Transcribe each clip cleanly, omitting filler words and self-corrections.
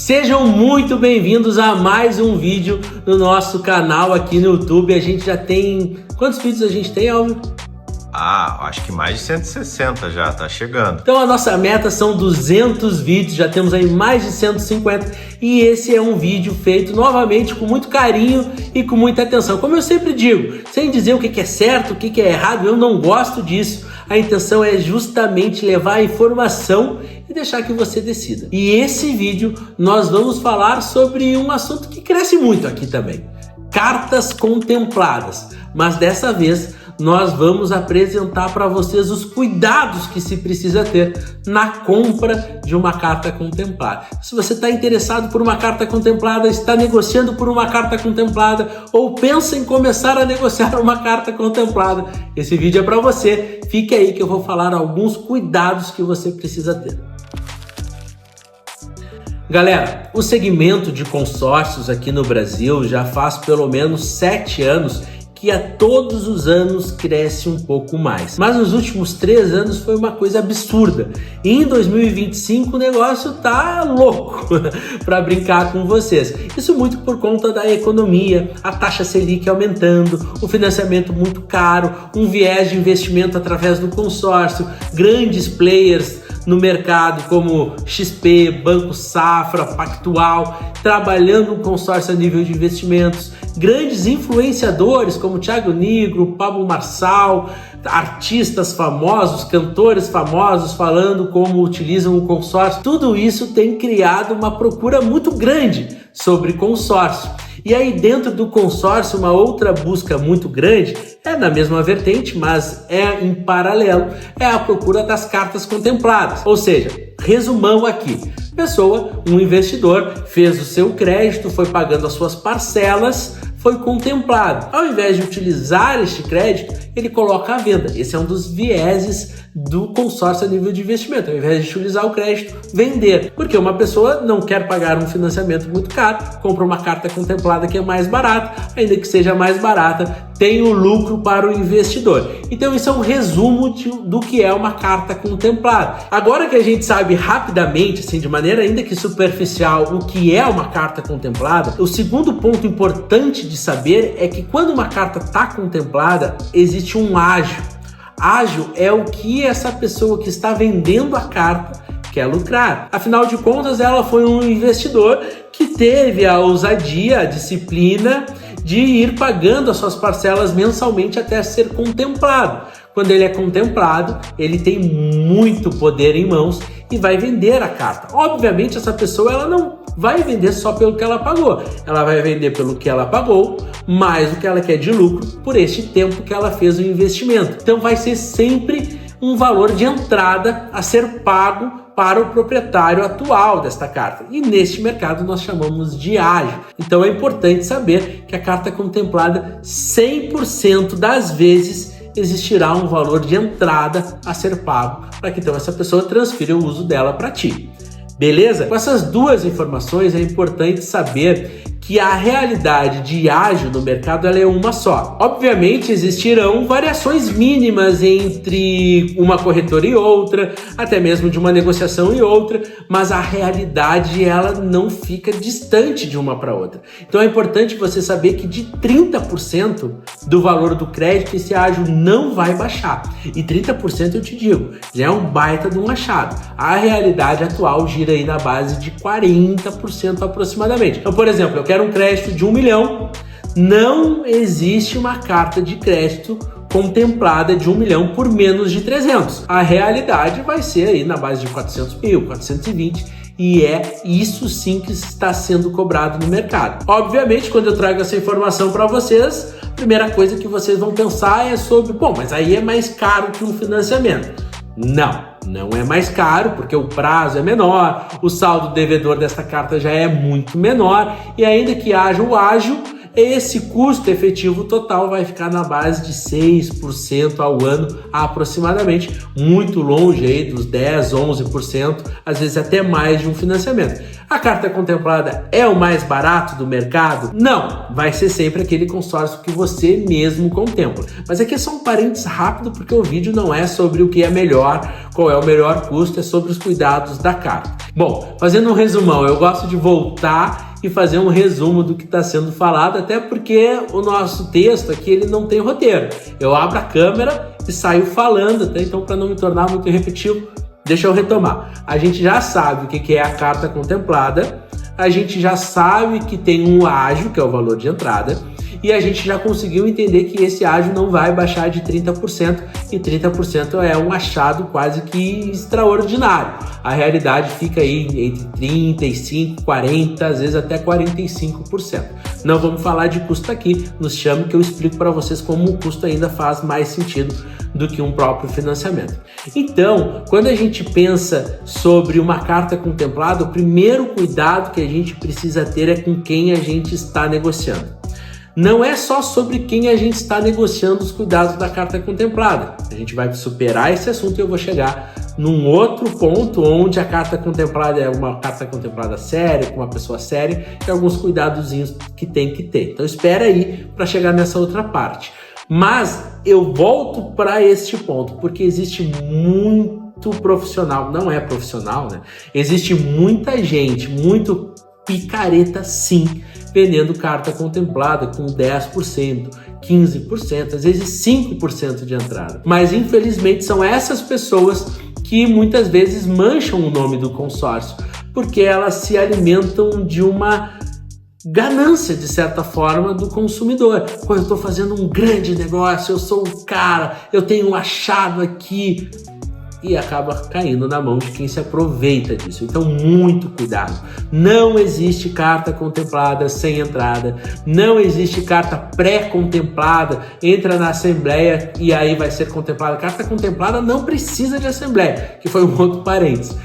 Sejam muito bem-vindos a mais um vídeo no nosso canal aqui no YouTube. A gente já tem... Quantos vídeos a gente tem, Alvio? Acho que mais de 160 já, tá chegando. Então a nossa meta são 200 vídeos, já temos aí mais de 150 e esse é um vídeo feito novamente com muito carinho e com muita atenção. Como eu sempre digo, sem dizer o que é certo, o que é errado, eu não gosto disso. A intenção é justamente levar a informação e deixar que você decida. E esse vídeo nós vamos falar sobre um assunto que cresce muito aqui também. Cartas contempladas. Mas dessa vez nós vamos apresentar para vocês os cuidados que se precisa ter na compra de uma carta contemplada. Se você está interessado por uma carta contemplada, está negociando por uma carta contemplada ou pensa em começar a negociar uma carta contemplada, esse vídeo é para você. Fique aí que eu vou falar alguns cuidados que você precisa ter. Galera, o segmento de consórcios aqui no Brasil já faz pelo menos 7 anos que a todos os anos cresce um pouco mais. Mas nos últimos 3 anos foi uma coisa absurda. E em 2025 o negócio tá louco para brincar com vocês. Isso muito por conta da economia, a taxa Selic aumentando, o financiamento muito caro, um viés de investimento através do consórcio, grandes players no mercado como XP, Banco Safra, Pactual, trabalhando no consórcio a nível de investimentos, grandes influenciadores como Thiago Nigro, Pablo Marçal, artistas famosos, cantores famosos falando como utilizam o consórcio. Tudo isso tem criado uma procura muito grande sobre consórcio. E aí dentro do consórcio uma outra busca muito grande, é na mesma vertente, mas é em paralelo, é a procura das cartas contempladas. Ou seja, resumão aqui, um investidor fez o seu crédito, foi pagando as suas parcelas, foi contemplado. Ao invés de utilizar este crédito, ele coloca à venda. Esse é um dos vieses do consórcio a nível de investimento. Ao invés de utilizar o crédito, vender. Porque uma pessoa não quer pagar um financiamento muito caro, compra uma carta contemplada que é mais barata, ainda que seja mais barata, tem o lucro para o investidor. Então isso é um resumo do que é uma carta contemplada. Agora que a gente sabe rapidamente, assim, de maneira ainda que superficial, o que é uma carta contemplada, o segundo ponto importante de saber é que quando uma carta está contemplada, existe um ágio. Ágio é o que essa pessoa que está vendendo a carta quer lucrar. Afinal de contas, ela foi um investidor que teve a ousadia, a disciplina de ir pagando as suas parcelas mensalmente até ser contemplado. Quando ele é contemplado, ele tem muito poder em mãos e vai vender a carta. Obviamente, essa pessoa ela não vai vender só pelo que ela pagou. Ela vai vender pelo que ela pagou, mais o que ela quer de lucro por este tempo que ela fez o investimento. Então vai ser sempre um valor de entrada a ser pago para o proprietário atual desta carta. E neste mercado nós chamamos de ágio. Então é importante saber que a carta contemplada 100% das vezes existirá um valor de entrada a ser pago para que então essa pessoa transfira o uso dela para ti. Beleza? Com essas duas informações é importante saber que a realidade de ágio no mercado ela é uma só. Obviamente existirão variações mínimas entre uma corretora e outra, até mesmo de uma negociação e outra, mas a realidade ela não fica distante de uma para outra. Então é importante você saber que de 30% do valor do crédito esse ágio não vai baixar. E 30% eu te digo, já é um baita de um achado. A realidade atual gira aí na base de 40% aproximadamente. Então, por exemplo, eu quero um crédito de 1 milhão, não existe uma carta de crédito contemplada de 1 milhão por menos de 300. A realidade vai ser aí na base de 400 mil, 420 e é isso sim que está sendo cobrado no mercado. Obviamente, quando eu trago essa informação para vocês, a primeira coisa que vocês vão pensar é sobre, mas aí é mais caro que um financiamento. Não é mais caro, porque o prazo é menor, o saldo devedor dessa carta já é muito menor e ainda que haja o ágio, esse custo efetivo total vai ficar na base de 6% ao ano aproximadamente, muito longe aí dos 10, 11%, às vezes até mais de um financiamento. A carta contemplada é o mais barato do mercado? Não, vai ser sempre aquele consórcio que você mesmo contempla. Mas aqui é só um parênteses rápido porque o vídeo não é sobre o que é melhor, qual é o melhor custo, é sobre os cuidados da carta. Bom, fazendo um resumão, eu gosto de voltar e fazer um resumo do que está sendo falado, até porque o nosso texto aqui ele não tem roteiro. Eu abro a câmera e saio falando, tá? Então para não me tornar muito repetitivo, deixa eu retomar. A gente já sabe o que é a carta contemplada, a gente já sabe que tem um ágio, que é o valor de entrada, e a gente já conseguiu entender que esse ágio não vai baixar de 30%, e 30% é um achado quase que extraordinário. A realidade fica aí entre 35%, 40%, às vezes até 45%. Não vamos falar de custo aqui, nos chame que eu explico para vocês como o custo ainda faz mais sentido do que um próprio financiamento. Então, quando a gente pensa sobre uma carta contemplada, o primeiro cuidado que a gente precisa ter é com quem a gente está negociando. Não é só sobre quem a gente está negociando os cuidados da carta contemplada. A gente vai superar esse assunto e eu vou chegar num outro ponto onde a carta contemplada é uma carta contemplada séria, com uma pessoa séria, e alguns cuidadozinhos que tem que ter. Então espera aí para chegar nessa outra parte. Mas eu volto para este ponto, porque existe muito profissional, não é profissional, né? Existe muita gente, muito picareta sim, vendendo carta contemplada com 10%, 15%, às vezes 5% de entrada. Mas infelizmente são essas pessoas que muitas vezes mancham o nome do consórcio, porque elas se alimentam de uma ganância, de certa forma, do consumidor. Pô, eu estou fazendo um grande negócio, eu sou o cara, eu tenho um achado aqui, e acaba caindo na mão de quem se aproveita disso. Então, muito cuidado. Não existe carta contemplada sem entrada, não existe carta pré-contemplada, entra na assembleia e aí vai ser contemplada. Carta contemplada não precisa de assembleia, que foi um outro parênteses.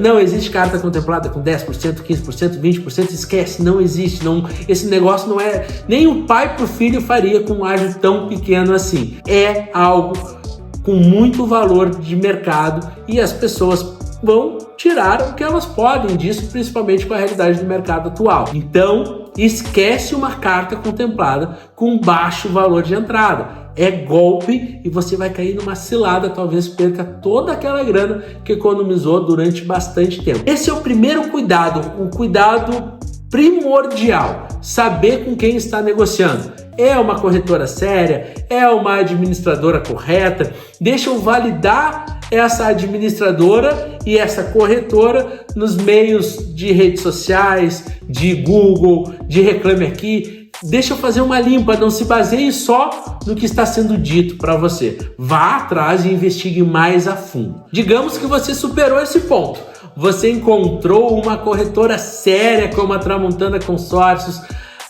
Não existe carta contemplada com 10%, 15%, 20%, esquece, não existe. Não, esse negócio não é... Nem o pai pro filho faria com um ágio tão pequeno assim. É algo com muito valor de mercado e as pessoas vão tirar o que elas podem disso, principalmente com a realidade do mercado atual. Então, esquece uma carta contemplada com baixo valor de entrada. É golpe e você vai cair numa cilada, talvez perca toda aquela grana que economizou durante bastante tempo. Esse é o primeiro cuidado, o cuidado primordial, saber com quem está negociando. É uma corretora séria? É uma administradora correta? Deixa eu validar essa administradora e essa corretora nos meios de redes sociais, de Google, de Reclame Aqui. Deixa eu fazer uma limpa, não se baseie só no que está sendo dito para você. Vá atrás e investigue mais a fundo. Digamos que você superou esse ponto. Você encontrou uma corretora séria como a Tramontana Consórcios,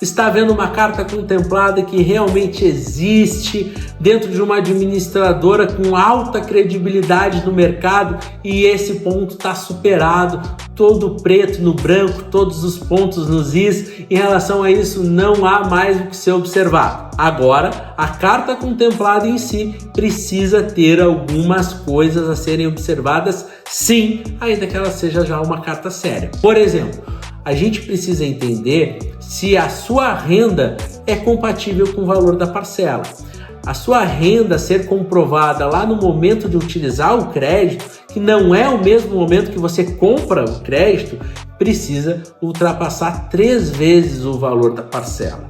está vendo uma carta contemplada que realmente existe dentro de uma administradora com alta credibilidade no mercado e esse ponto está superado, todo preto no branco, todos os pontos nos is. Em relação a isso, não há mais o que ser observado. Agora, a carta contemplada em si precisa ter algumas coisas a serem observadas, sim, ainda que ela seja já uma carta séria. Por exemplo, a gente precisa entender se a sua renda é compatível com o valor da parcela. A sua renda ser comprovada lá no momento de utilizar o crédito, que não é o mesmo momento que você compra o crédito, precisa ultrapassar 3 vezes o valor da parcela.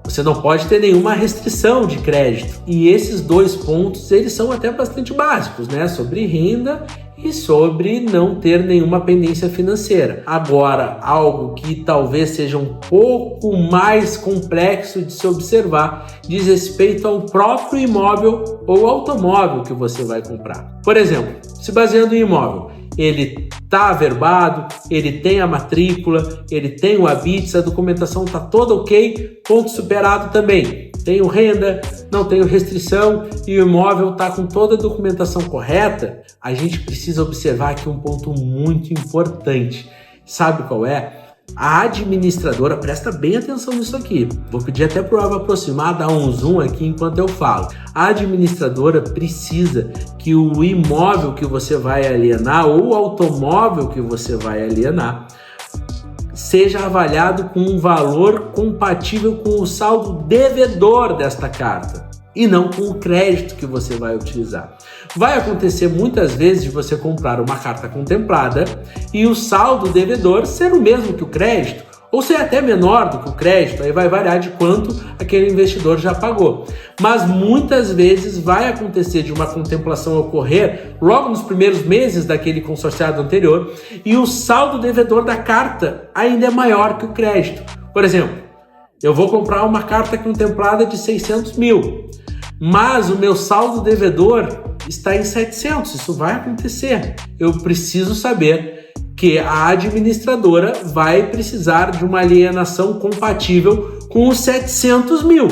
Você não pode ter nenhuma restrição de crédito. E esses 2 pontos, eles são até bastante básicos, né? Sobre renda e sobre não ter nenhuma pendência financeira. Agora, algo que talvez seja um pouco mais complexo de se observar diz respeito ao próprio imóvel ou automóvel que você vai comprar. Por exemplo, se baseando em imóvel, ele está averbado, ele tem a matrícula, ele tem o habite, a documentação está toda ok, ponto superado também. Tenho renda, não tenho restrição e o imóvel está com toda a documentação correta. A gente precisa observar aqui um ponto muito importante. Sabe qual é? A administradora, presta bem atenção nisso aqui. Vou pedir até para o Ava aproximar, dar um zoom aqui enquanto eu falo. A administradora precisa que o imóvel que você vai alienar ou o automóvel que você vai alienar seja avaliado com um valor compatível com o saldo devedor desta carta. e não com o crédito que você vai utilizar. Vai acontecer muitas vezes de você comprar uma carta contemplada e o saldo devedor ser o mesmo que o crédito, ou ser até menor do que o crédito, aí vai variar de quanto aquele investidor já pagou. Mas muitas vezes vai acontecer de uma contemplação ocorrer logo nos primeiros meses daquele consorciado anterior e o saldo devedor da carta ainda é maior que o crédito. Por exemplo, eu vou comprar uma carta contemplada de 600 mil, mas o meu saldo devedor está em 700, isso vai acontecer. Eu preciso saber que a administradora vai precisar de uma alienação compatível com os 700 mil.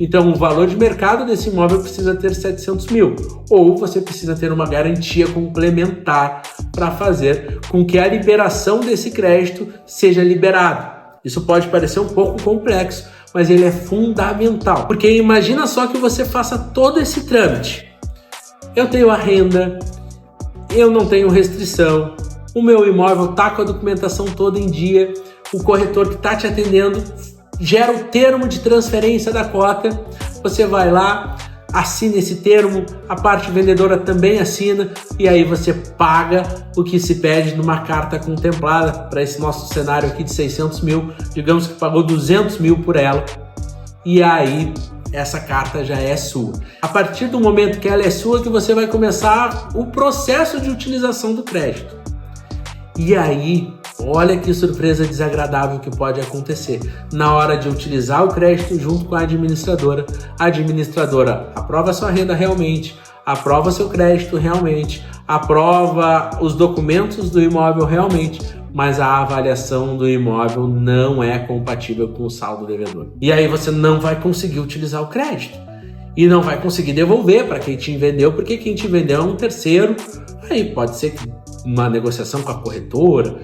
Então, o valor de mercado desse imóvel precisa ter 700 mil. Ou você precisa ter uma garantia complementar para fazer com que a liberação desse crédito seja liberado. Isso pode parecer um pouco complexo, mas ele é fundamental. Porque imagina só que você faça todo esse trâmite. Eu tenho a renda, eu não tenho restrição, o meu imóvel está com a documentação toda em dia, o corretor que está te atendendo gera o termo de transferência da cota, você vai lá, assina esse termo, a parte vendedora também assina e aí você paga o que se pede numa carta contemplada. Para esse nosso cenário aqui de 600 mil, digamos que pagou 200 mil por ela e aí essa carta já é sua. A partir do momento que ela é sua que você vai começar o processo de utilização do crédito. E aí, olha que surpresa desagradável que pode acontecer. Na hora de utilizar o crédito junto com a administradora aprova sua renda realmente, aprova seu crédito realmente, aprova os documentos do imóvel realmente, mas a avaliação do imóvel não é compatível com o saldo devedor. E aí você não vai conseguir utilizar o crédito e não vai conseguir devolver para quem te vendeu, porque quem te vendeu é um terceiro. Aí pode ser que uma negociação com a corretora,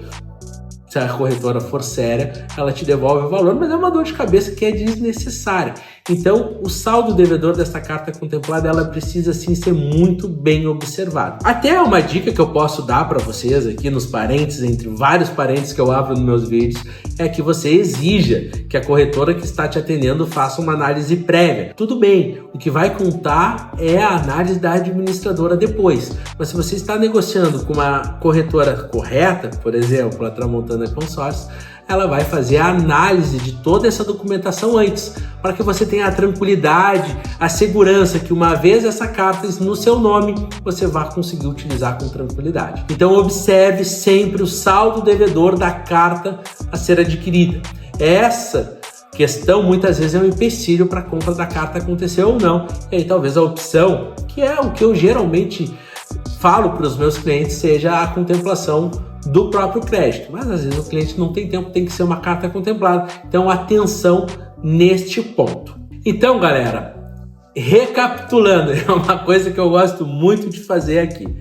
se a corretora for séria, ela te devolve o valor, mas é uma dor de cabeça que é desnecessária. Então, o saldo devedor dessa carta contemplada, ela precisa sim ser muito bem observado. Até uma dica que eu posso dar para vocês aqui nos parênteses, entre vários parênteses que eu abro nos meus vídeos, é que você exija que a corretora que está te atendendo faça uma análise prévia. Tudo bem, o que vai contar é a análise da administradora depois. Mas se você está negociando com uma corretora correta, por exemplo, a Tramontana Consórcios, ela vai fazer a análise de toda essa documentação antes, para que você tenha a tranquilidade, a segurança que uma vez essa carta no seu nome, você vai conseguir utilizar com tranquilidade. Então observe sempre o saldo devedor da carta a ser adquirida. Essa questão muitas vezes é um empecilho para a compra da carta acontecer ou não. E aí talvez a opção, que é o que eu geralmente falo para os meus clientes, seja a contemplação do próprio crédito, mas às vezes o cliente não tem tempo, tem que ser uma carta contemplada. Então atenção neste ponto. Então galera, recapitulando, é uma coisa que eu gosto muito de fazer aqui.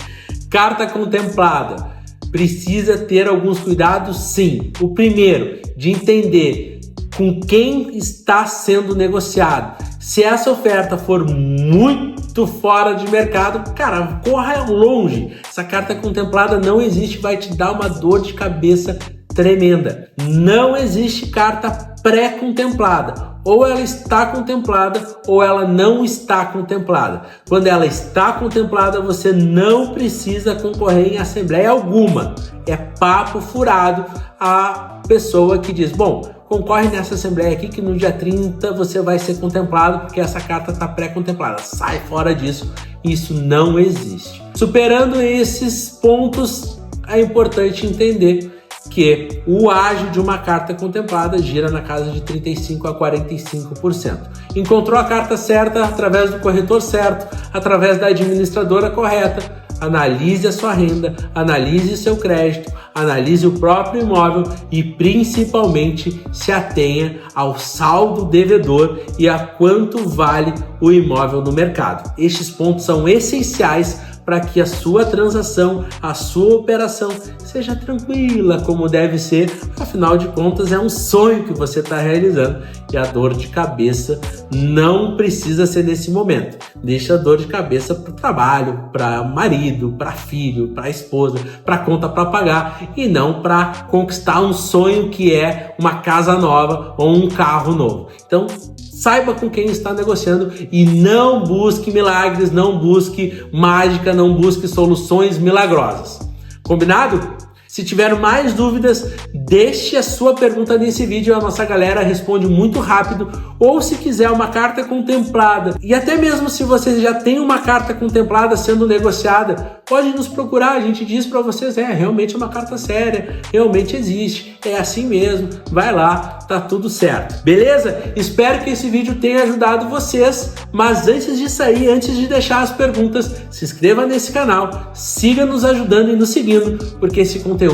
Carta contemplada precisa ter alguns cuidados, sim. O primeiro, de entender com quem está sendo negociado. Se essa oferta for muito fora de mercado, cara, corra longe. Essa carta contemplada não existe, vai te dar uma dor de cabeça tremenda. Não existe carta pré-contemplada. Ou ela está contemplada ou ela não está contemplada. Quando ela está contemplada, você não precisa concorrer em assembleia alguma. É papo furado a pessoa que diz, bom, concorre nessa assembleia aqui que no dia 30 você vai ser contemplado porque essa carta está pré-contemplada. Sai fora disso, isso não existe. Superando esses pontos, é importante entender que o ágio de uma carta contemplada gira na casa de 35% a 45%. Encontrou a carta certa através do corretor certo, através da administradora correta, analise a sua renda, analise seu crédito, analise o próprio imóvel e principalmente se atenha ao saldo devedor e a quanto vale o imóvel no mercado. Estes pontos são essenciais para que a sua transação, a sua operação seja tranquila como deve ser, afinal de contas é um sonho que você está realizando e a dor de cabeça não precisa ser nesse momento. Deixa a dor de cabeça para o trabalho, para marido, para filho, para esposa, para conta para pagar e não para conquistar um sonho que é uma casa nova ou um carro novo. Então, saiba com quem está negociando e não busque milagres, não busque mágica, não busque soluções milagrosas. Combinado? Se tiver mais dúvidas, deixe a sua pergunta nesse vídeo, a nossa galera responde muito rápido, ou se quiser uma carta contemplada, e até mesmo se você já tem uma carta contemplada sendo negociada, pode nos procurar, a gente diz para vocês, realmente é uma carta séria, realmente existe, é assim mesmo, vai lá, tá tudo certo. Beleza? Espero que esse vídeo tenha ajudado vocês, mas antes de sair, antes de deixar as perguntas, se inscreva nesse canal, siga nos ajudando e nos seguindo, porque esse conteúdo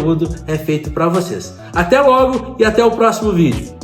é feito para vocês. Até logo e até o próximo vídeo.